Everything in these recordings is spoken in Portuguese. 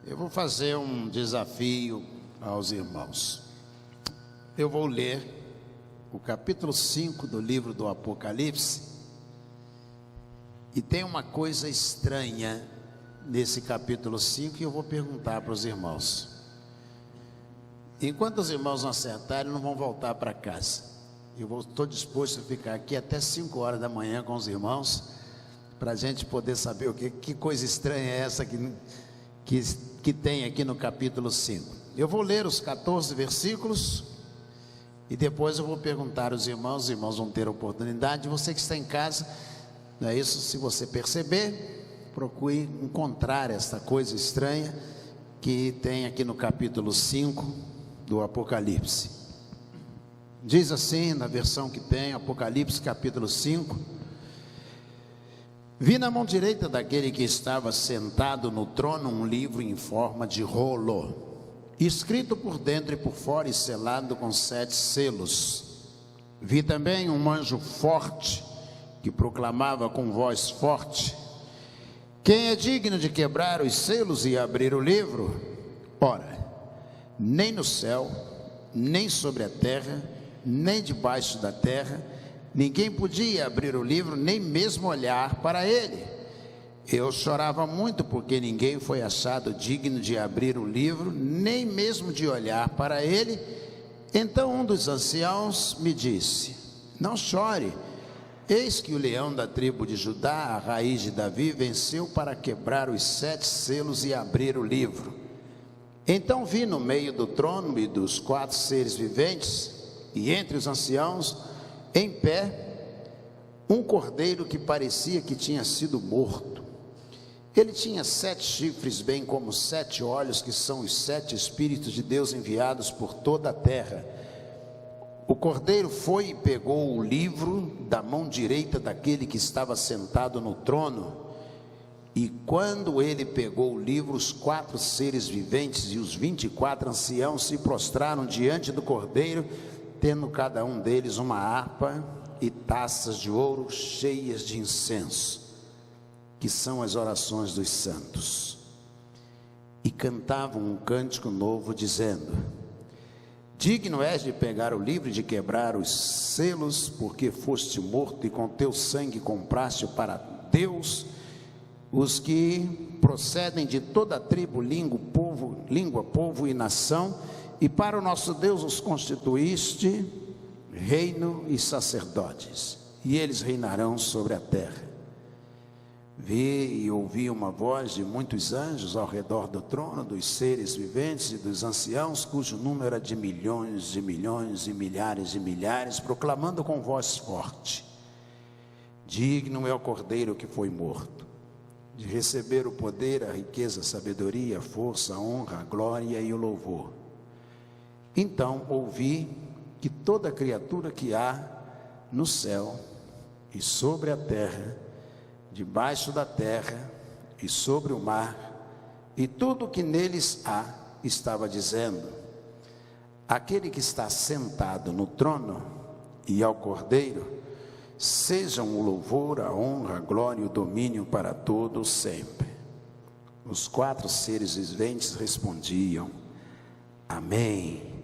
Eu vou fazer um desafio aos irmãos. Eu vou ler o capítulo 5 do livro do Apocalipse. E tem uma coisa estranha nesse capítulo 5 e eu vou perguntar para os irmãos. Enquanto os irmãos não acertarem, não vão voltar para casa. Eu estou disposto a ficar aqui até 5 horas da manhã com os irmãos, para a gente poder saber que coisa estranha é essa que tem aqui no capítulo 5. Eu vou ler os 14 versículos e depois eu vou perguntar aos irmãos. Os irmãos vão ter a oportunidade. Você que está em casa, não é isso? Se você perceber, procure encontrar esta coisa estranha que tem aqui no capítulo 5 do Apocalipse. Diz assim, na versão que tem, Apocalipse capítulo 5: Vi na mão direita daquele que estava sentado no trono um livro em forma de rolo, escrito por dentro e por fora e selado com 7 selos. Vi também um anjo forte que proclamava com voz forte: Quem é digno de quebrar os selos e abrir o livro? Ora, nem no céu, nem sobre a terra, nem debaixo da terra, ninguém podia abrir o livro, nem mesmo olhar para ele. Eu chorava muito porque ninguém foi achado digno de abrir o livro, nem mesmo de olhar para ele. Então um dos anciãos me disse: Não chore, eis que o leão da tribo de Judá, a raiz de Davi, venceu para quebrar os 7 selos e abrir o livro. Então vi no meio do trono e dos 4 seres viventes, e entre os anciãos, em pé, um cordeiro que parecia que tinha sido morto. Ele tinha 7 chifres, bem como 7 olhos, que são os 7 Espíritos de Deus enviados por toda a terra. O cordeiro foi e pegou o livro da mão direita daquele que estava sentado no trono. E quando ele pegou o livro, os 4 seres viventes e os 24 anciãos se prostraram diante do cordeiro, tendo cada um deles uma harpa e taças de ouro cheias de incenso, que são as orações dos santos. E cantavam um cântico novo, dizendo: Digno és de pegar o livro e de quebrar os selos, porque foste morto e com teu sangue compraste para Deus os que procedem de toda tribo, língua, povo e nação, e para o nosso Deus os constituíste reino e sacerdotes, e eles reinarão sobre a terra. Vi e ouvi uma voz de muitos anjos ao redor do trono, dos seres viventes e dos anciãos, cujo número era de milhões e milhares de milhares, proclamando com voz forte: Digno é o cordeiro que foi morto, de receber o poder, a riqueza, a sabedoria, a força, a honra, a glória e o louvor. Então ouvi que toda criatura que há no céu e sobre a terra, debaixo da terra e sobre o mar, e tudo o que neles há, estava dizendo: Aquele que está sentado no trono e ao Cordeiro, sejam o louvor, a honra, a glória e o domínio para todos sempre. Os 4 seres viventes respondiam: Amém.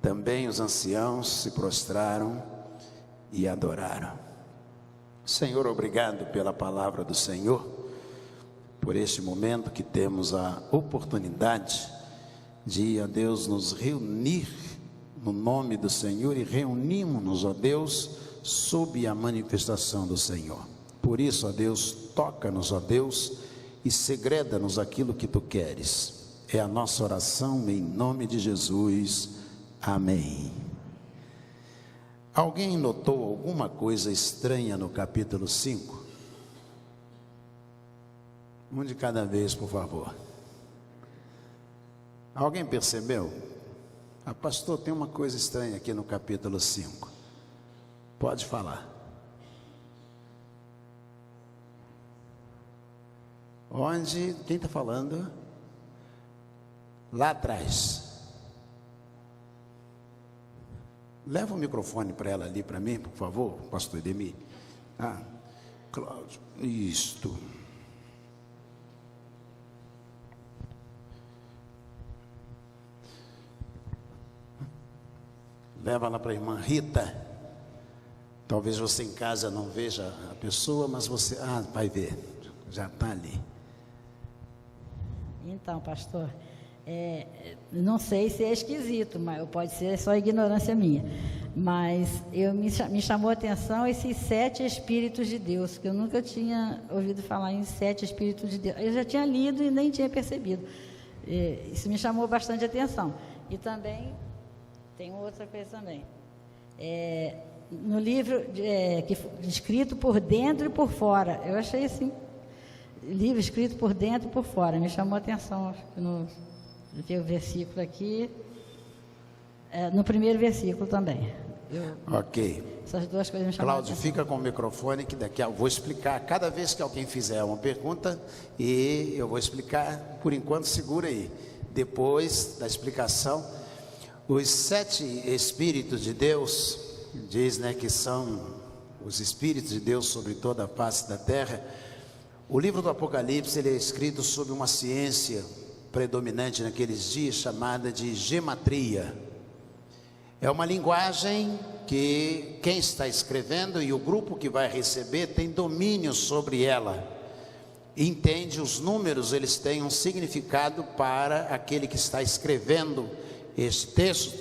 Também os anciãos se prostraram e adoraram. Senhor, obrigado pela palavra do Senhor, por este momento que temos a oportunidade de, ó Deus, nos reunir no nome do Senhor, e reunimos-nos, ó Deus, sob a manifestação do Senhor. Por isso, ó Deus, toca-nos, ó Deus, e segreda-nos aquilo que Tu queres. É a nossa oração em nome de Jesus. Amém. Alguém notou alguma coisa estranha no capítulo 5? Um de cada vez, por favor. Alguém percebeu? Pastor, tem uma coisa estranha aqui no capítulo 5. Pode falar. Onde? Quem está falando? Lá atrás. Leva o microfone para ela ali, para mim, por favor, pastor Edemir. Cláudio, isto. Leva lá para a irmã Rita. Talvez você em casa não veja a pessoa, mas você vai ver, já está ali. Então, pastor, não sei se é esquisito, mas pode ser só ignorância minha, mas me chamou a atenção esses 7 Espíritos de Deus, que eu nunca tinha ouvido falar em 7 Espíritos de Deus. Eu já tinha lido e nem tinha percebido. Isso me chamou bastante atenção. E também, tem outra coisa também. No livro escrito por dentro e por fora, eu achei assim, livro escrito por dentro e por fora, me chamou a atenção. Ver o versículo aqui, no primeiro versículo também. Ok. Essas duas coisas me chamaram a Cláudio, atenção. fica com o microfone, que daqui eu vou explicar cada vez que alguém fizer uma pergunta, e eu vou explicar. Por enquanto, segura aí. Depois da explicação, os 7 Espíritos de Deus, diz, né, que são os Espíritos de Deus sobre toda a face da terra. O livro do Apocalipse, ele é escrito sob uma ciência predominante naqueles dias, chamada de gematria. É uma linguagem que quem está escrevendo e o grupo que vai receber tem domínio sobre ela. Entende, os números, eles têm um significado para aquele que está escrevendo esse texto.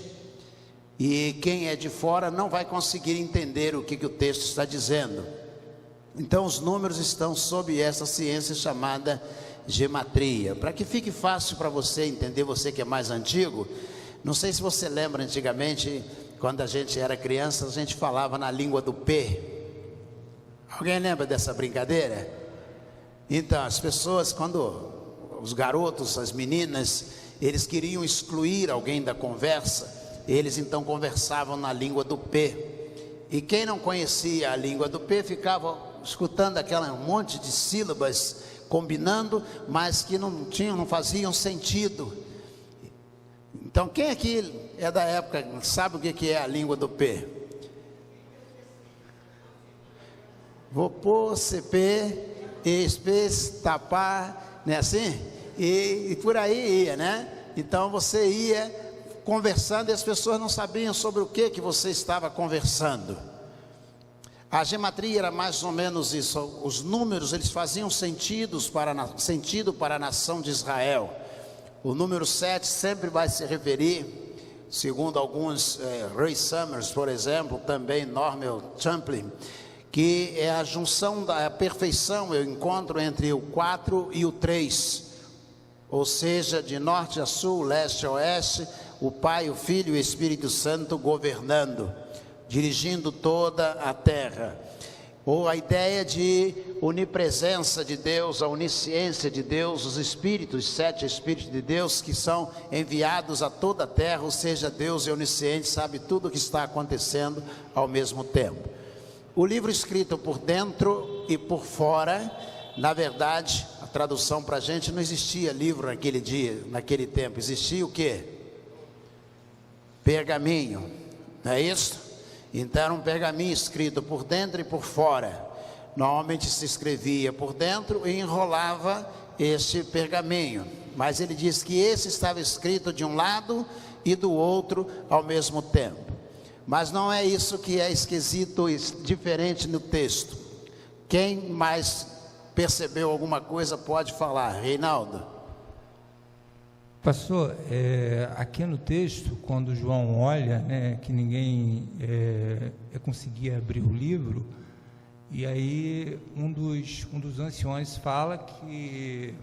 E quem é de fora não vai conseguir entender o que o texto está dizendo. Então os números estão sob essa ciência chamada gematria. Para que fique fácil para você entender, você que é mais antigo, não sei se você lembra, antigamente, quando a gente era criança, a gente falava na língua do P. Alguém lembra dessa brincadeira? Então, as pessoas, quando os garotos, as meninas, eles queriam excluir alguém da conversa, eles então conversavam na língua do P. E quem não conhecia a língua do P ficava escutando aquela monte de sílabas combinando, mas que não faziam sentido. Então, quem aqui é da época, sabe o que é a língua do P? Vou pôr, CP, espécie, tapar, né, assim? E por aí ia, né? Então você ia conversando e as pessoas não sabiam sobre o que você estava conversando. A gematria era mais ou menos isso. Os números, eles faziam sentido para a nação de Israel. O número 7 sempre vai se referir, segundo alguns, Ray Summers, por exemplo, também Norman Champlin, que é a junção da perfeição, o encontro entre o 4 e o 3, ou seja, de norte a sul, leste a oeste, o Pai, o Filho e o Espírito Santo governando, dirigindo toda a terra. Ou a ideia de onipresença de Deus, a onisciência de Deus, os Espíritos, 7 Espíritos de Deus que são enviados a toda a terra, ou seja, Deus é onisciente, sabe tudo o que está acontecendo ao mesmo tempo. O livro escrito por dentro e por fora, na verdade, a tradução para a gente, não existia livro naquele dia, naquele tempo, existia o quê? Pergaminho, não é isso? Então era um pergaminho escrito por dentro e por fora. Normalmente se escrevia por dentro e enrolava este pergaminho. Mas ele diz que esse estava escrito de um lado e do outro ao mesmo tempo. Mas não é isso que é esquisito e diferente no texto. Quem mais percebeu alguma coisa pode falar. Reinaldo. Pastor, aqui no texto, quando João olha, né, que ninguém conseguia abrir o livro, e aí um dos anciões fala que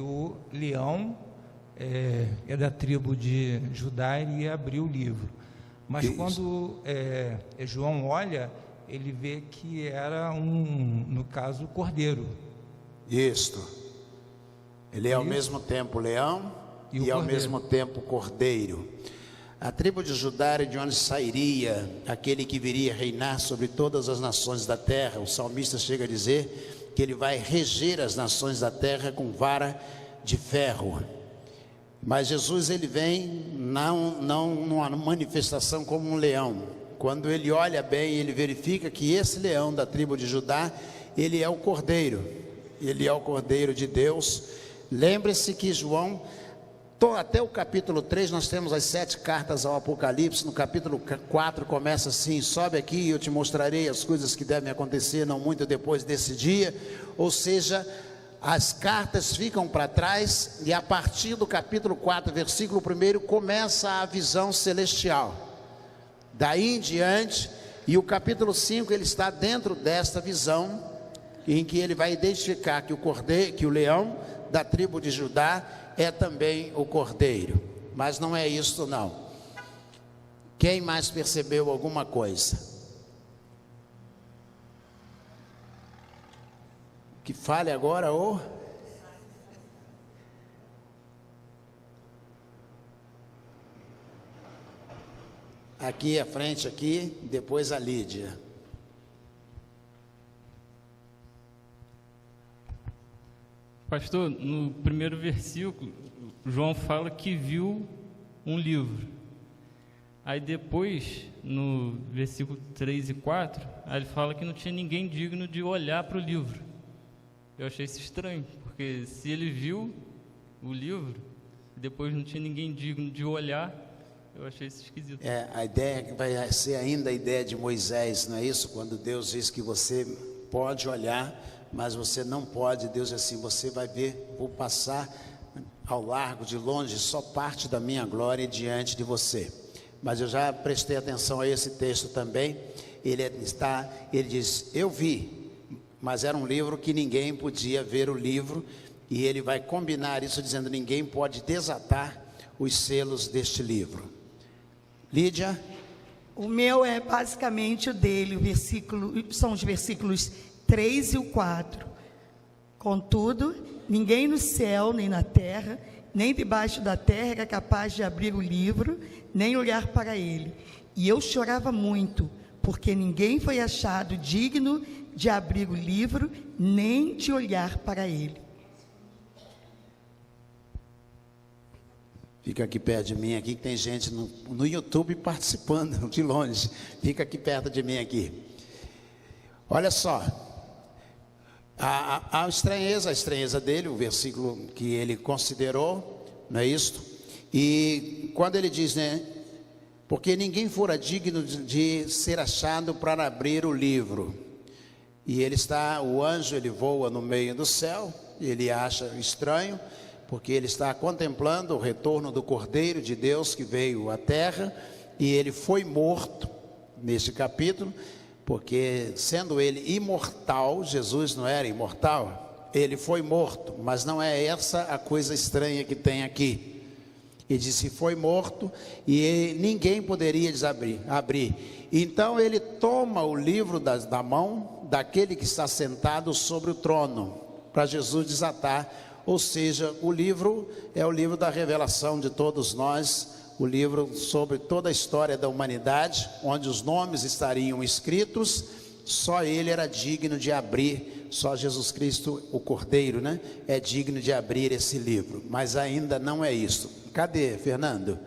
o leão é da tribo de Judá e ia abrir o livro. Mas isso. Quando João olha, ele vê que era no caso, cordeiro. Isto. Ele é ao mesmo tempo leão e ao mesmo tempo cordeiro. A tribo de Judá era de onde sairia aquele que viria reinar sobre todas as nações da terra. O salmista chega a dizer que ele vai reger as nações da terra com vara de ferro. Mas Jesus, ele vem não numa manifestação como um leão. Quando ele olha bem, ele verifica que esse leão da tribo de Judá, ele é o cordeiro. Ele é o cordeiro de Deus. Lembre-se que João Até o capítulo 3 nós temos as 7 cartas ao Apocalipse. No capítulo 4 começa assim: sobe aqui e eu te mostrarei as coisas que devem acontecer não muito depois desse dia. Ou seja, as cartas ficam para trás, e a partir do capítulo 4, versículo 1, começa a visão celestial. Daí em diante, e o capítulo 5 ele está dentro desta visão, em que ele vai identificar que o leão da tribo de Judá é também o cordeiro. Mas não é isso não. Quem mais percebeu alguma coisa? Que fale agora ou... Aqui à frente, aqui, depois a Lídia. Pastor, no primeiro versículo, João fala que viu um livro. Aí depois, no versículo 3 e 4, aí ele fala que não tinha ninguém digno de olhar para o livro. Eu achei isso estranho, porque se ele viu o livro, depois não tinha ninguém digno de olhar, eu achei isso esquisito. A ideia que vai ser ainda a ideia de Moisés, não é isso? Quando Deus diz que você pode olhar, mas você não pode. Deus diz assim: você vai ver, vou passar ao largo, de longe, só parte da minha glória diante de você. Mas eu já prestei atenção a esse texto também. Ele diz: eu vi, mas era um livro que ninguém podia ver o livro, e ele vai combinar isso dizendo: ninguém pode desatar os selos deste livro. Lídia? O meu é basicamente o dele, são os versículos 3 e o 4. Contudo, ninguém no céu, nem na terra, nem debaixo da terra era capaz de abrir o livro, nem olhar para ele. E eu chorava muito, porque ninguém foi achado digno de abrir o livro, nem de olhar para ele. Fica aqui perto de mim, aqui que tem gente no YouTube participando de longe. Fica aqui perto de mim aqui. Olha só, a estranheza dele, o versículo que ele considerou, não é isso? E quando ele diz, né? Porque ninguém fora digno de ser achado para abrir o livro. E o anjo, ele voa no meio do céu, ele acha estranho, porque ele está contemplando o retorno do Cordeiro de Deus que veio à terra, e ele foi morto neste capítulo, porque sendo ele imortal, Jesus não era imortal, ele foi morto, mas não é essa a coisa estranha que tem aqui. Ele disse: foi morto e ninguém poderia abrir. Então ele toma o livro da mão daquele que está sentado sobre o trono, para Jesus desatar. Ou seja, o livro é o livro da revelação de todos nós, o livro sobre toda a história da humanidade, onde os nomes estariam escritos. Só ele era digno de abrir, só Jesus Cristo, o Cordeiro, né, é digno de abrir esse livro. Mas ainda não é isso. Cadê, Fernando?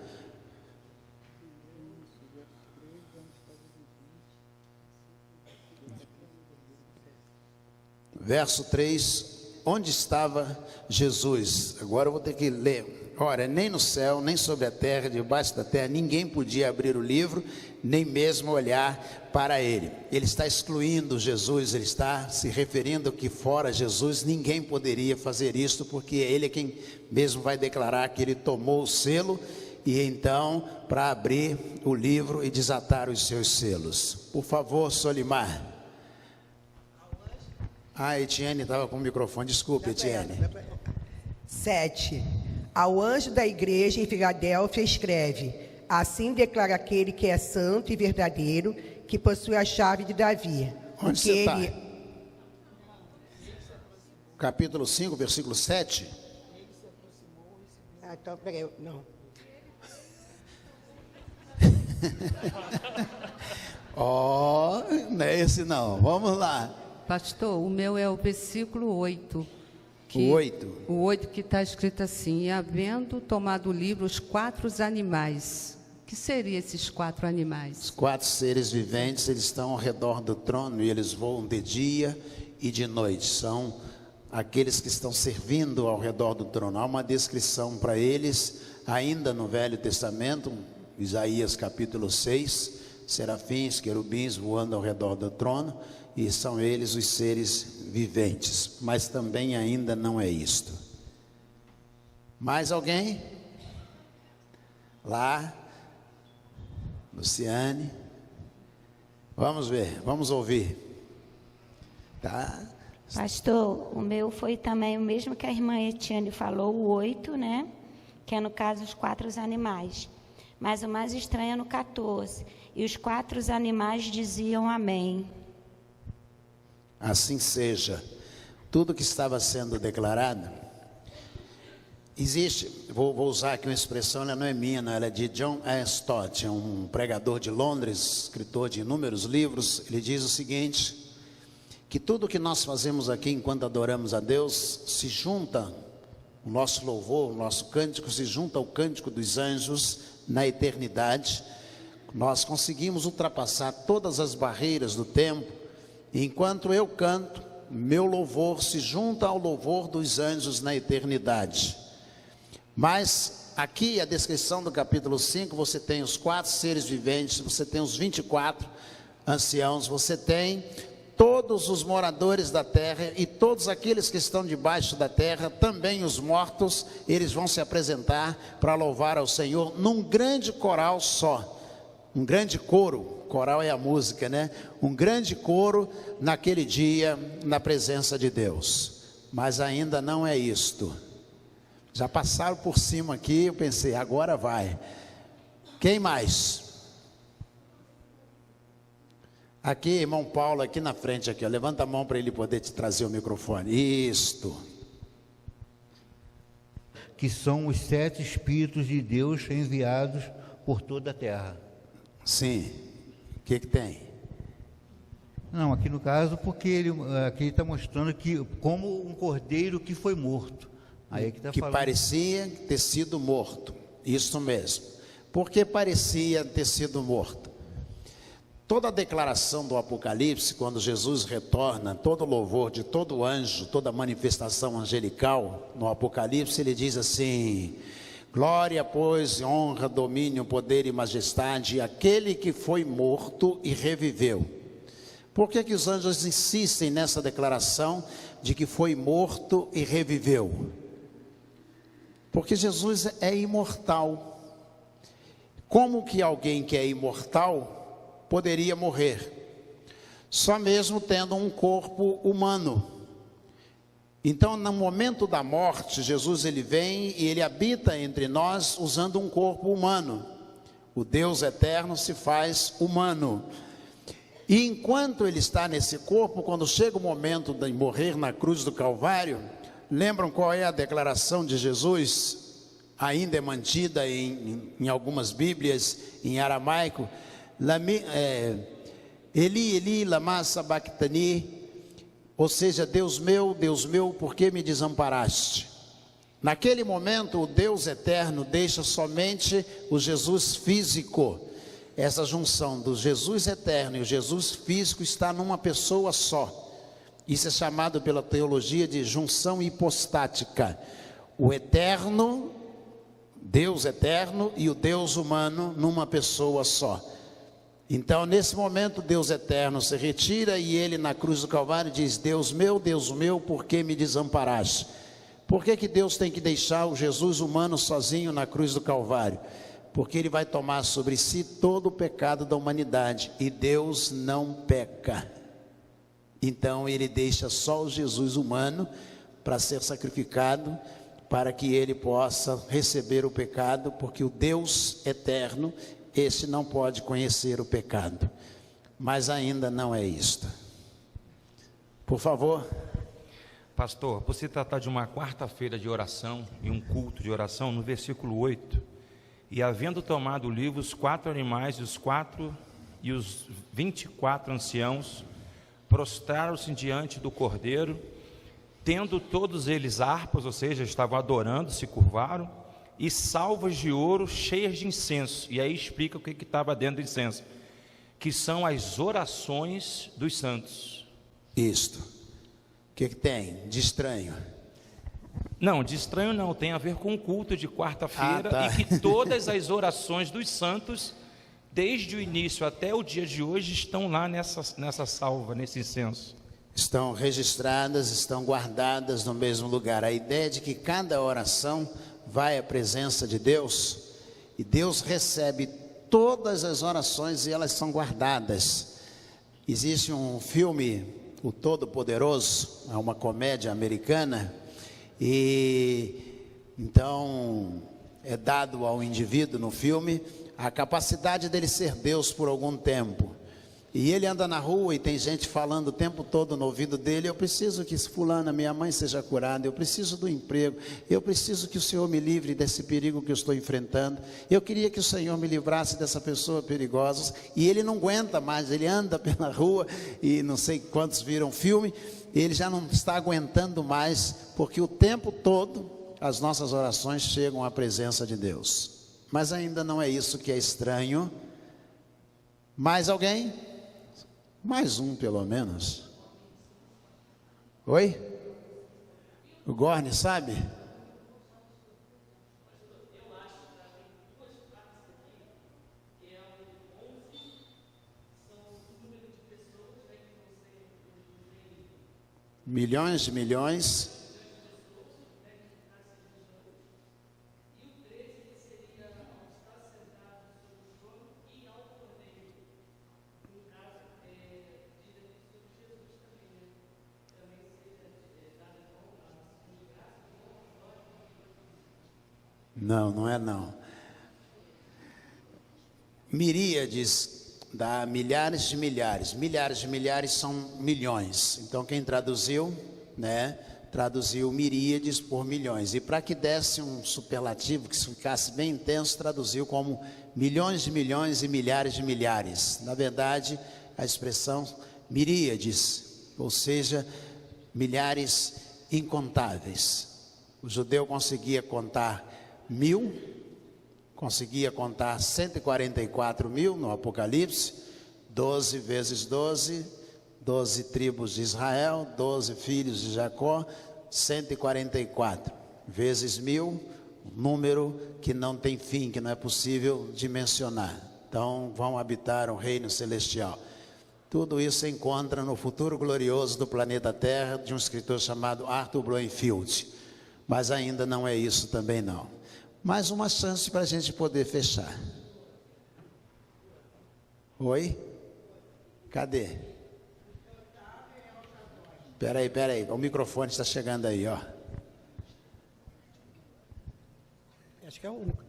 Verso 3, onde estava Jesus? Agora eu vou ter que ler. Ora, nem no céu, nem sobre a terra, debaixo da terra, ninguém podia abrir o livro, nem mesmo olhar para ele. Ele está excluindo Jesus, ele está se referindo que fora Jesus ninguém poderia fazer isto, porque ele é quem mesmo vai declarar que ele tomou o selo, e então para abrir o livro e desatar os seus selos. Por favor, Solimar. Etienne estava com o microfone, desculpe, Etienne. 7. Ao anjo da igreja em Filadélfia escreve: assim declara aquele que é santo e verdadeiro, que possui a chave de Davi. Onde você está? Capítulo 5, versículo 7. Então, peraí, não. Não é esse não, vamos lá. Pastor, o meu é o versículo 8. O 8? O 8 que está escrito assim: e havendo tomado o livro os 4 animais. O que seriam esses 4 animais? Os 4 seres viventes, eles estão ao redor do trono e eles voam de dia e de noite. São aqueles que estão servindo ao redor do trono. Há uma descrição para eles, ainda no Velho Testamento, Isaías capítulo 6, serafins, querubins voando ao redor do trono, e são eles os seres viventes, mas também ainda não é isto. Mais alguém? Lá, Luciane, vamos ver, vamos ouvir, tá? Pastor, o meu foi também o mesmo que a irmã Etienne falou, o 8, né? Que é no caso os 4 animais. Mas o mais estranho é no 14. E os 4 animais diziam amém. Assim seja. Tudo que estava sendo declarado, existe, vou usar aqui uma expressão, ela não é minha, não, ela é de John Stott, é um pregador de Londres, escritor de inúmeros livros. Ele diz o seguinte, que tudo que nós fazemos aqui enquanto adoramos a Deus, se junta, o nosso louvor, o nosso cântico, se junta ao cântico dos anjos na eternidade. Nós conseguimos ultrapassar todas as barreiras do tempo, e enquanto eu canto, meu louvor se junta ao louvor dos anjos na eternidade. Mas aqui a descrição do capítulo 5, você tem os 4 seres viventes, você tem os 24 anciãos, você tem todos os moradores da terra e todos aqueles que estão debaixo da terra, também os mortos, eles vão se apresentar para louvar ao Senhor num grande coral só, um grande coro. Coral é a música, né? Um grande coro naquele dia na presença de Deus. Mas ainda não é isto. Já passaram por cima aqui, eu pensei, agora vai. Quem mais? Aqui, irmão Paulo, aqui na frente, aqui, ó. Levanta a mão para ele poder te trazer o microfone. Isto. Que são os 7 Espíritos de Deus enviados por toda a terra. Sim. O que tem? Não, aqui no caso, porque ele está mostrando que como um cordeiro que foi morto. Aí que que parecia ter sido morto. Isso mesmo. Por que parecia ter sido morto? Toda a declaração do Apocalipse, quando Jesus retorna, todo louvor de todo anjo, toda manifestação angelical no Apocalipse, ele diz assim: glória, pois, honra, domínio, poder e majestade àquele que foi morto e reviveu. Por que os anjos insistem nessa declaração de que foi morto e reviveu? Porque Jesus é imortal. Como que alguém que é imortal poderia morrer? Só mesmo tendo um corpo humano. Então, no momento da morte, Jesus ele vem e ele habita entre nós usando um corpo humano. O Deus eterno se faz humano. E enquanto ele está nesse corpo, quando chega o momento de morrer na cruz do Calvário, lembram qual é a declaração de Jesus? Ainda é mantida em algumas Bíblias, em aramaico. Eli, Eli, lama sabachthani, ou seja, Deus meu, por que me desamparaste? Naquele momento, o Deus eterno deixa somente o Jesus físico. Essa junção do Jesus eterno e o Jesus físico está numa pessoa só. Isso é chamado pela teologia de junção hipostática. O eterno, Deus eterno e o Deus humano numa pessoa só. Então, nesse momento, Deus eterno se retira e ele na cruz do Calvário diz: Deus meu, por que me desamparaste? Por que Deus tem que deixar o Jesus humano sozinho na cruz do Calvário? Porque ele vai tomar sobre si todo o pecado da humanidade e Deus não peca. Então ele deixa só o Jesus humano para ser sacrificado, para que ele possa receber o pecado, porque o Deus eterno, esse não pode conhecer o pecado. Mas ainda não é isto. Por favor. Pastor, você tratar de uma quarta-feira de oração e um culto de oração, no versículo 8, e havendo tomado o livro, os 4 animais e os 24 anciãos prostraram-se diante do Cordeiro, tendo todos eles harpas, ou seja, estavam adorando, se curvaram, e salvas de ouro cheias de incenso. E aí explica o que estava dentro do incenso, que são as orações dos santos. Isto. que tem de estranho? Não, de estranho não, tem a ver com o culto de quarta-feira, tá. e que todas as orações dos santos, desde o início até o dia de hoje, estão lá nessa salva, nesse incenso. Estão registradas, estão guardadas no mesmo lugar. A ideia de que cada oração vai à presença de Deus, e Deus recebe todas as orações e elas são guardadas. Existe um filme, O Todo-Poderoso, é uma comédia americana, e então é dado ao indivíduo no filme a capacidade dele ser Deus por algum tempo. E ele anda na rua e tem gente falando o tempo todo no ouvido dele: eu preciso que fulana, minha mãe, seja curada, eu preciso do emprego, eu preciso que o Senhor me livre desse perigo que eu estou enfrentando, eu queria que o Senhor me livrasse dessa pessoa perigosa. E ele não aguenta mais, ele anda pela rua, e não sei quantos viram o filme, ele já não está aguentando mais, porque o tempo todo as nossas orações chegam à presença de Deus. Mas ainda não é isso que é estranho. Mais alguém? Mais um, pelo menos. Oi? O Gorne sabe? Milhões de milhões. Não, não é não. Miríades dá milhares de milhares. Milhares de milhares são milhões. Então quem traduziu, né? Traduziu miríades por milhões. E para que desse um superlativo, que ficasse bem intenso, traduziu como milhões de milhões e milhares de milhares. Na verdade, a expressão miríades, ou seja, milhares incontáveis. O judeu conseguia contar 1000, conseguia contar 144 mil no Apocalipse, 12 vezes 12, 12 tribos de Israel, 12 filhos de Jacó, 144 vezes 1000, número que não tem fim, que não é possível de mencionar. Então vão habitar o reino celestial. Tudo isso se encontra no futuro glorioso do planeta Terra, de um escritor chamado Arthur Bloomfield. Mas ainda não é isso também não. Mais uma chance para a gente poder fechar. Oi? Cadê? Espera aí, o microfone está chegando aí, ó. Acho que é o único.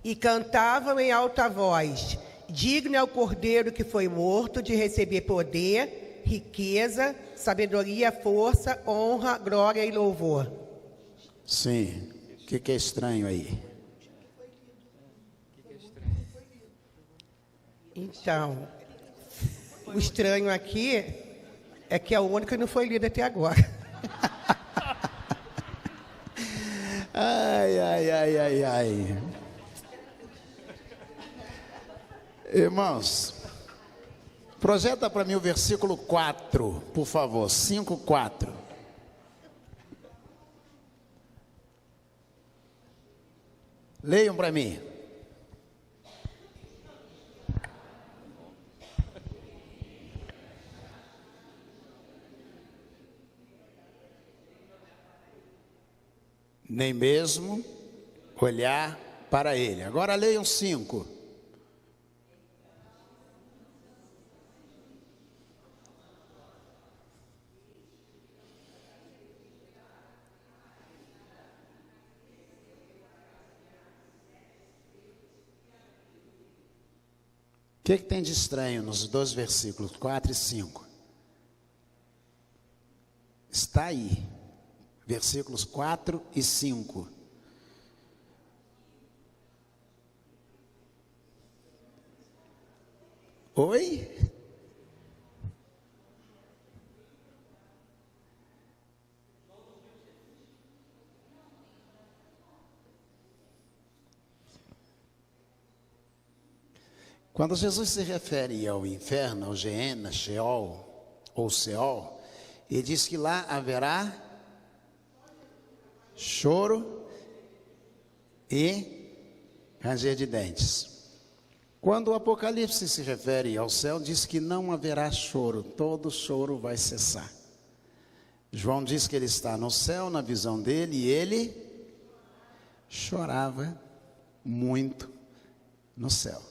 E cantavam em alta voz: digno é o Cordeiro que foi morto de receber poder, riqueza, sabedoria, força, honra, glória e louvor. Sim. O que é estranho aí? Então, o estranho aqui é que é o único que não foi lido até agora. Ai. Irmãos, projeta para mim o versículo 4, por favor, 5:4. Leiam para mim. Nem mesmo olhar para ele. Agora leiam 5. O que tem de estranho nos dois versículos 4 e 5? Está aí, versículos 4 e 5. Oi? Quando Jesus se refere ao inferno, ao Geena, Sheol ou Seol, E diz que lá haverá choro e ranger de dentes. Quando o Apocalipse se refere ao céu, diz que não haverá choro, todo choro vai cessar. João diz que ele está no céu, na visão dele, e ele chorava muito no céu.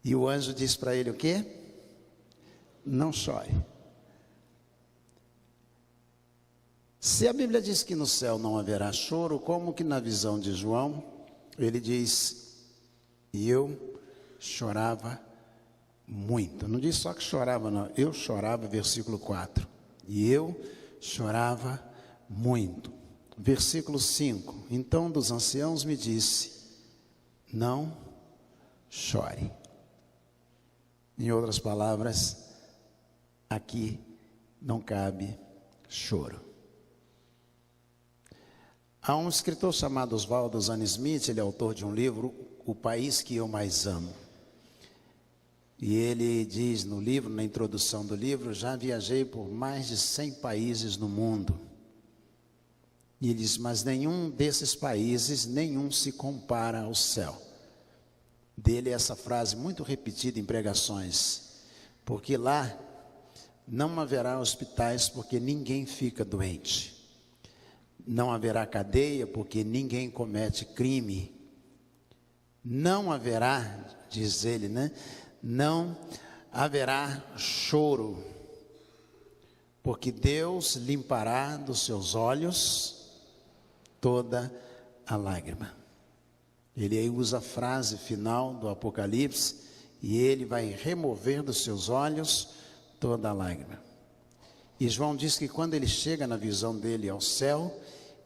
E o anjo diz para ele o quê? Não chore. Se a Bíblia diz que no céu não haverá choro, como que na visão de João, ele diz, e eu chorava muito. Não diz só que chorava, não. Eu chorava, versículo 4. E eu chorava muito. Versículo 5. Então dos anciãos me disse, não chore. Em outras palavras, aqui não cabe choro. Há um escritor chamado Oswaldo Zanismith, ele é autor de um livro, O País que Eu Mais Amo. E ele diz no livro, na introdução do livro, já viajei por mais de 100 países no mundo. E ele diz, mas nenhum desses países, nenhum se compara ao céu. Dele essa frase muito repetida em pregações, porque lá não haverá hospitais porque ninguém fica doente. Não haverá cadeia porque ninguém comete crime. Não haverá, diz ele, né? Não haverá choro, porque Deus limpará dos seus olhos toda a lágrima. Ele aí usa a frase final do Apocalipse, e ele vai remover dos seus olhos toda a lágrima. E João diz que quando ele chega na visão dele ao céu,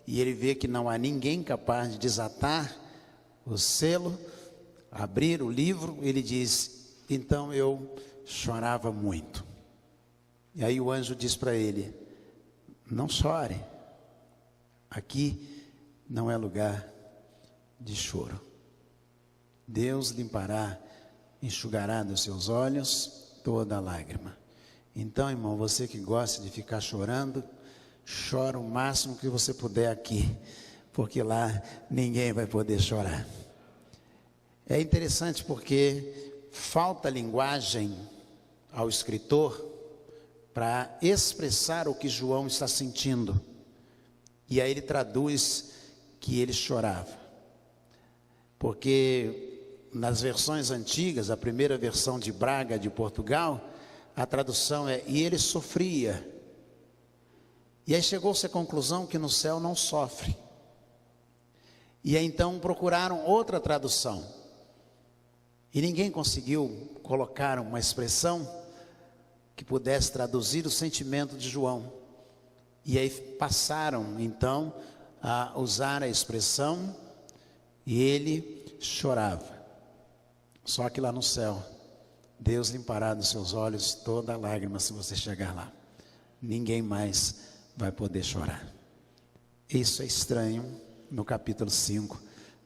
e ele vê que não há ninguém capaz de desatar o selo, abrir o livro, ele diz, então eu chorava muito. E aí o anjo diz para ele, não chore, aqui não é lugar de choro. Deus limpará, enxugará dos seus olhos toda a lágrima. Então, irmão, você que gosta de ficar chorando, chora o máximo que você puder aqui, porque lá ninguém vai poder chorar. É interessante porque falta linguagem ao escritor para expressar o que João está sentindo. E aí ele traduz que ele chorava. Porque nas versões antigas, a primeira versão de Braga, de Portugal, a tradução é, e ele sofria. E aí chegou-se à conclusão que no céu não sofre. E aí então procuraram outra tradução. E ninguém conseguiu colocar uma expressão que pudesse traduzir o sentimento de João. E aí passaram então a usar a expressão, e ele chorava. Só que lá no céu, Deus limpará dos seus olhos toda a lágrima se você chegar lá. Ninguém mais vai poder chorar. Isso é estranho no capítulo 5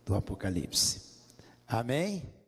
do Apocalipse. Amém?